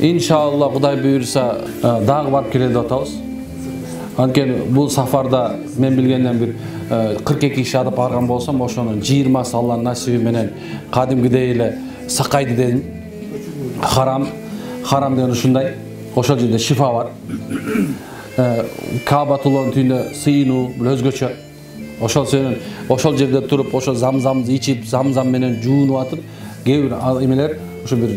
İnşallah Құдай buyursa дағы барып келеді атабыз. Анткени бул сафарда мен билгенден бир 42 киши алып барган болсом, ошонун 20сы Алланын насиби менен кадимгидей эле сакайды дедим. Харам деген ушундай. Ошол жерде шифа бар. Кабатулланын түбүндө сыйынуу бул өзгөчө. Ошол жерде туруп, ошол замзамды ичип, замзам менен жуунуп атып, кээ бир эмелер ошо бир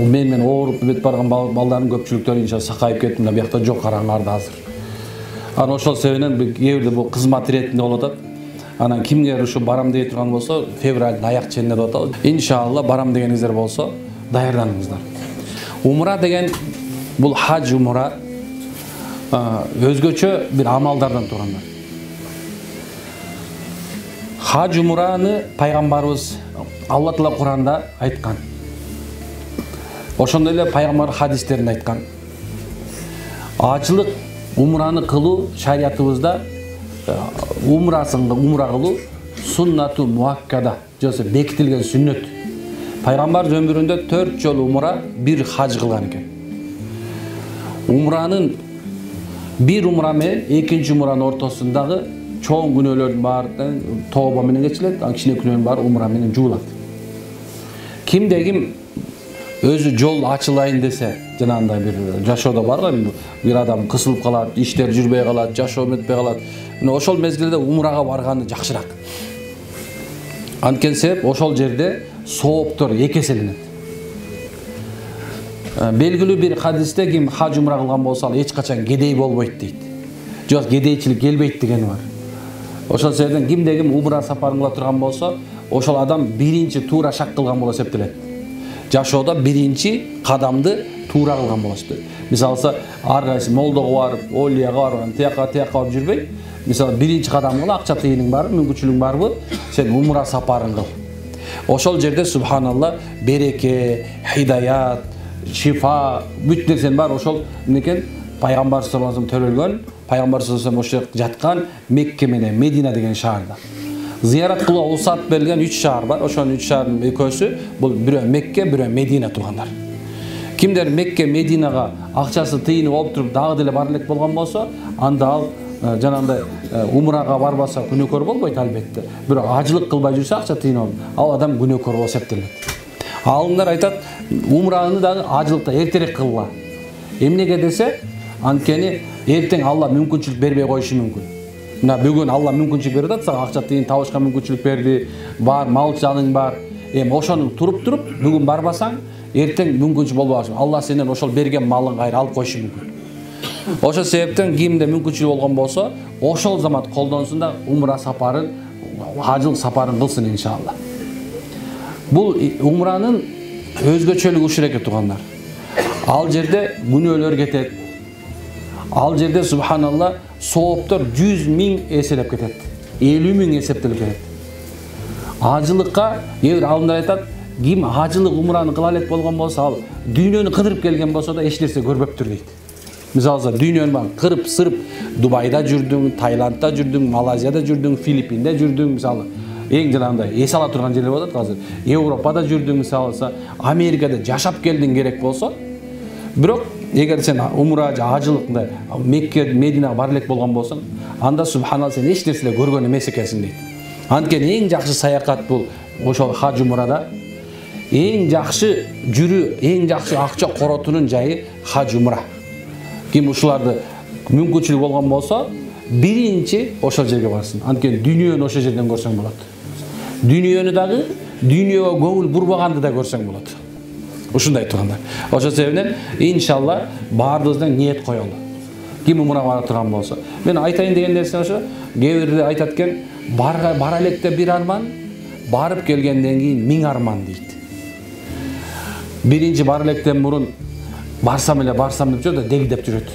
мен ооруп бет барган балдардын көпчүлүктөрү иншалла сакайып кетти. Мына биякта жок, караңарда азыр. Анан ошол себептен кээ бирде бул кызмат иретинде болуп атат. Анан кимге ушу барам дей турган болсо, февралдын аяк ченинде деп атабыз. Иншалла барам дегениңиздер болсо, даярданыңыздар. Умра деген бул хаж умра өзгөчө бир амалдардан тургандар. Хаж умраны пайгамбарыбыз Алла Таала Куранда айткан. Ошондой эле пайгамбар хадистеринде айткан. Ачылык умраны кылуу шариятыбызда умра кылуу суннату муаккада, жосо бекитилген сүннөт. Пайгамбар өмүрүндө 4 жолу умра, 1 хаж кылган экен. Умранын bir umra менен экинчи умранын ортосундагы чоң күнөөлөрдүн баарын тооба менен кечилет, ал кичине күнөөнүн баары умра менен жуулат. Кимде ким өзү жол ачылайын десе, жанагындай бир жашоодо бар го, бир адам кысылып калат, иштер жүрбөй калат, жашоо өтпөй калат. Ошол мезгилде умрага барганы жакшыраак. Анткени себеп ошол жерде сооптор эки эселенет. Белгилүү бир хадисте ким хаж умра кылган болсо, ал эч качан кедей болбойт дейт. Жок, кедейчилик келбейт дегени бар. Ошол себептен кимде ким умра сапарын кыла турган болсо, ошол адам биринчи туура шак кылган болуп эсептелет. Жашоодо биринчи кадамды туура кылган болуп эсептелет. Мисалы, ар кайсы молдого барып, олияга барып, тияка барып жүрбөй, мисалы биринчи кадам кыл, акча тыйының барбы, мүмкүнчүлүгүң барбы, сен умра сапарын кыл. Ошол жерде субханалла береке, хидаят, шифа, бүт нерсенин бар ошол некен пайгамбар саллаллаху алейхи төрөлгөн, пайгамбар саллаллаху алейхи ошо жаткан Мекке менен Медина деген шаарда. Зиярат кылууга уруксат берилген 3 шаар бар. Ошонун 3 шаардын экөөсү бул бирөө Мекке, бирөө Медина тургандар. Кимдер Мекке, Мединага акчасы тыйыны болуп туруп дагы деле бар элек болгон болсо, анда ал жанагындай умрага барбаса күнөөкөр болбойт албетте. Бирок ажылык кылбай жүрсө акча тыйын болуп, ал адам күнөөкөр болуп эсептелет. Алымдар айтат, умраны дагы ажылыкта эртерээк кылгыла. Эмнеге десе, анткени эртең Алла мүмкүнчүлүк бербей коюшу мүмкүн. Мына бүгүн Алла мүмкүнчүлүк берип атат, сага акча тыйын табышка мүмкүнчүлүк берди, бар, мал жаның бар. Ошону туруп бүгүн барбасаң, эртең мүмкүнчүлүк болбош. Алла сенен ошол берген малың кайра алып коюшу мүмкүн. Ошол себептен кимде мүмкүнчүлүк болгон болсо, ошол замат колдонсун да умра сапарын, ажылык сапарын кылсын иншалла. Бул умранын өзгөчөлүгү ушул экен тугандар. Ал жерде күнөөлөр кетет. Ал жерде субханалла сооптор 100.000 эселеп кетет. 50.000 эсептелип кетет. Ажылыкка эбир алымдар айтат, ким ажылык умраны кыла элек болгон болсо, ал дүйнөнү кыдырып келген болсо да эч нерсе көрбөптүр дейт. Мисалы, дүйнөнү бар кырып сырып Дубайда жүрдүң, Таиландда жүрдүң, Малайзияда жүрдүң, Филиппинде жүрдүң, мисалы. Эң жанагындай эс ала турган жерлер болот азыр. Европада жүрдүң, мисалы, Америкада жашап келдиң керек болсо, бирок эгер сен умра ажылыкта Мекке, Мединага бар элек болгон болсоң, анда субханалла сен эч нерсе көргөн эмес экенсиң дейт. Анткени эң жакшы саякат бул ошол хаж умрада. Эң жакшы жүрүү, эң жакшы акча коротунун жайы хаж умра. Ким ушуларды мүмкүнчүлүк болгон болсо, биринчи ошол жерге барсын. Анткени дүйнөнү ошол жерден көрсөң болот. Дүйнөнү дагы, дүйнөгө көңүл бурбаганды да көрсөң болот. Ушундай тургандар. Ошол себептен иншалла баардыгыбыздан ниет коелу. Ким умрага бара турган болсо. Мен айтайын деген нерсе ошо, кээ бирде айтат экен, бара электе бир арман, барып келгенден кийин 1000 арман дейт. Биринчи бара электен мурун барсам деп жүрөт, дегдеп жүрөт.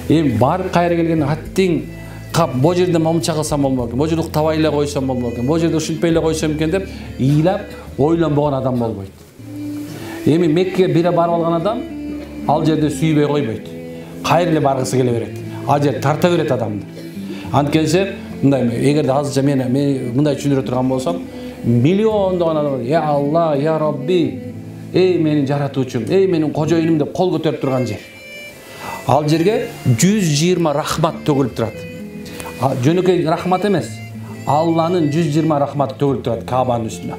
Эми барып кайра келгенде аттиң кап бу жерде момча кылсам болмок экен, бу жерде уктабай эле койсом болмок экен, бу жерде ушинтпей эле койсом экен деп ыйлап, ойлонбогон адам болбойт. Эми Мекке бире барып алган адам ал жерде сүйбөй койбойт. Кайра эле баргысы келе берет. Ал жер тарта берет адамды. Анткени мындай, эгерде азырча мени мындай түшүндүрө турган болсом, миллиондогон адам, я Алла, я Rabbi, ey menin жаратуучум, ey menin кожоюнум деп кол көтөрүп турган жер. Ал жерге 120 рахмат төгүлүп турат. Жөнөкөй рахмат эмес. Алланын 120 рахматы төгүлүп турат Каабанын үстүнө.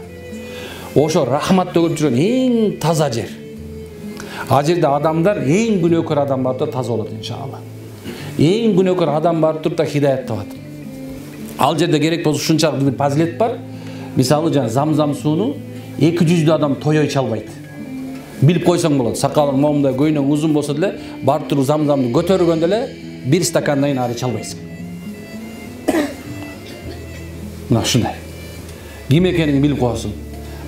Ошо рахмат төгүлүп жүргөн эң таза жер. Ал жерде адамдар эң күнөөкөр адам барып таза болот иншалла. Эң күнөөкөр адам барып туруп да хидаят табат. Ал жерде керек болсо ушунчалык бир фазилет бар. Мисалы жана Замзам сууну 200 адам той иче албайт. Билип койсоң болот. Сакалың момундай көйнөң узун болсо деле, барып туруп Замзамды көтөргөндө эле бир стакандан ары иче албайсың. Мына ушундай. Ким экенин билип коесуң.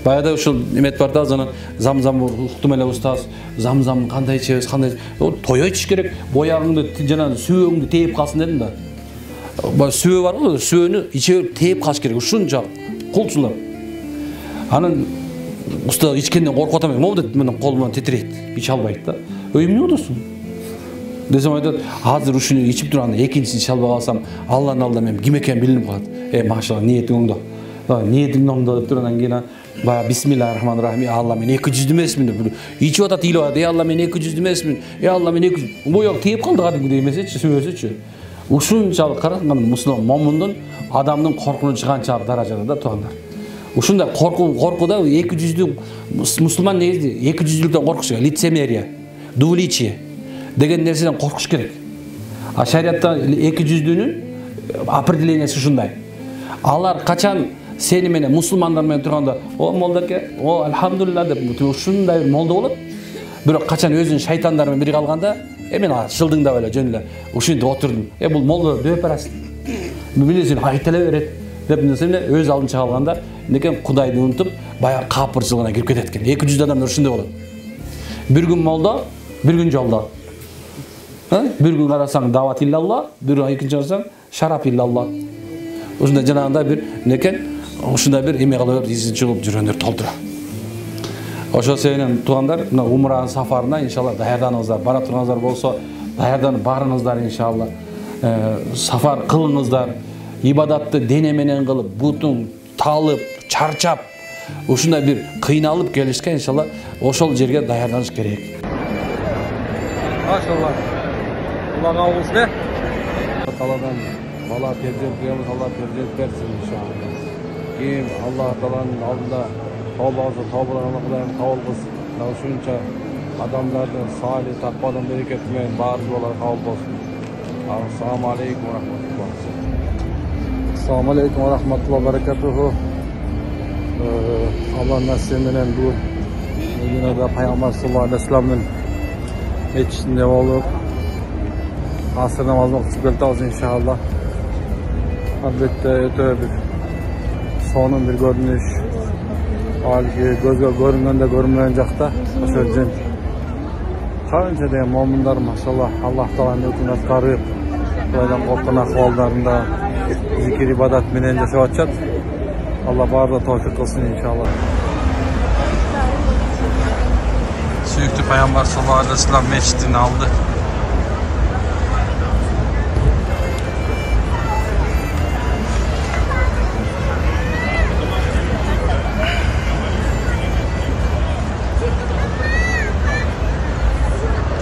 Баягыда ушул эмет бар да, жана Замзам уктум эле устаз, Замзамды кандай ичебиз, кандай той ичиш керек, боягыңды жана сүйөгүңдү тээп калсын дедим да. Сүйөө бар го, сүйөнү иче тээп калыш керек. Ушунчалык кулчулап. Анан уста ичкенден коркуп атам, мобдет менен колуман титирейт, иче албайт да. Эмне болдусуң? Десем айтат, азыр ушуну ичип турганда экинчисин иче албай калсам, Алланын алдында мен ким экенин билинип калат. Машалла, ниетиң оңдо. Ниетиң оңдо деп тургандан кийин бая бисмиллахиррахманиррахим, Алла мен 200 эмесмин деп ичип атат, ыйлап атат. Алла мен 200 эмесмин. Алла мен 200. Бояк тээп калды кадимкидей эмесечи, сүйөөсүчү. Ушунчалык караган муслим момундун адамдын коркунучу канчалык даражада да туугандар. Ушундай коркуда 200дүн мусулман негизи 200дүктөн коркуш керек. Лицемерия, двуличие деген нерседен коркуш керек. А шариатта 200дүнүн определениясы ушундай. Алар качан сени менен мусулмандар менен турганда, о молдаке, о алхамдулилла деп ушундай бир молда болот. Бирок качан өзүнүн шайтандары менен бирге калганда, мен шылдыңдап эле жөн эле ушинтип отурдум. Бул молда дөп барасың. Билесиң, айтыла берет деп нерсени өз алдынча калганда, некен Кудайды унутуп, баягы капырчылыгына кирип кетет экен. 200 адамдар ушундай болот. Bir gün молда, bir gün жолдо. Bir gün карасаң дават иллалла, bir gün экинчи карасаң шарап иллалла. Ушундай жанагындай бир некен, ушундай бир эме кылып изин чыгып жүргөндөр толтура. Ошол себептен туугандар, мына умранын сафарына иншалла даярданыңыздар. Бара турганыңыздар болсо, даярданып барыңыздар иншалла. Сафар кылыңыздар. Ибадатты дене менен кылып, бутун талып, чарчап, ушундай бир кыйналып келишке иншалла ошол жерге даярданыш керек. Машалла. Кулак абызга Алладан бала перзент беребиз, Алла перзент берсин иншалла. Ким Аллах Тааланын алдында тауbalарына Кудайым кабыл кылсын. Ушунча адамдардын салih, таквадан берекети менен баардыгылар кабыл болсун. Ассаламу алейкум ва рахматуллах. Assalamu alaikum wa rahmatullahi wa barakatuhu. Allah nasip menен bu Medinede Peygamber sallallahu aleyhi ve sellem'in meclisinde olup asır namazını kılıp geltiriyoruz inşallah. Elbette öte bir sonun bir görünüş. Halbuki gözge görüngende görünmeyecekte. Aşırıcın. Kanca diye mu'minler maşallah Allah Teala'nın ötünü askarıyıp böyle korkun ahvallarında zikir ibadat menen yaşap atacak. Allah barda tawfik kılsın inşallah. Süyüktü Peygamber sallallahu aleyhi ve sellem meçhidini aldı.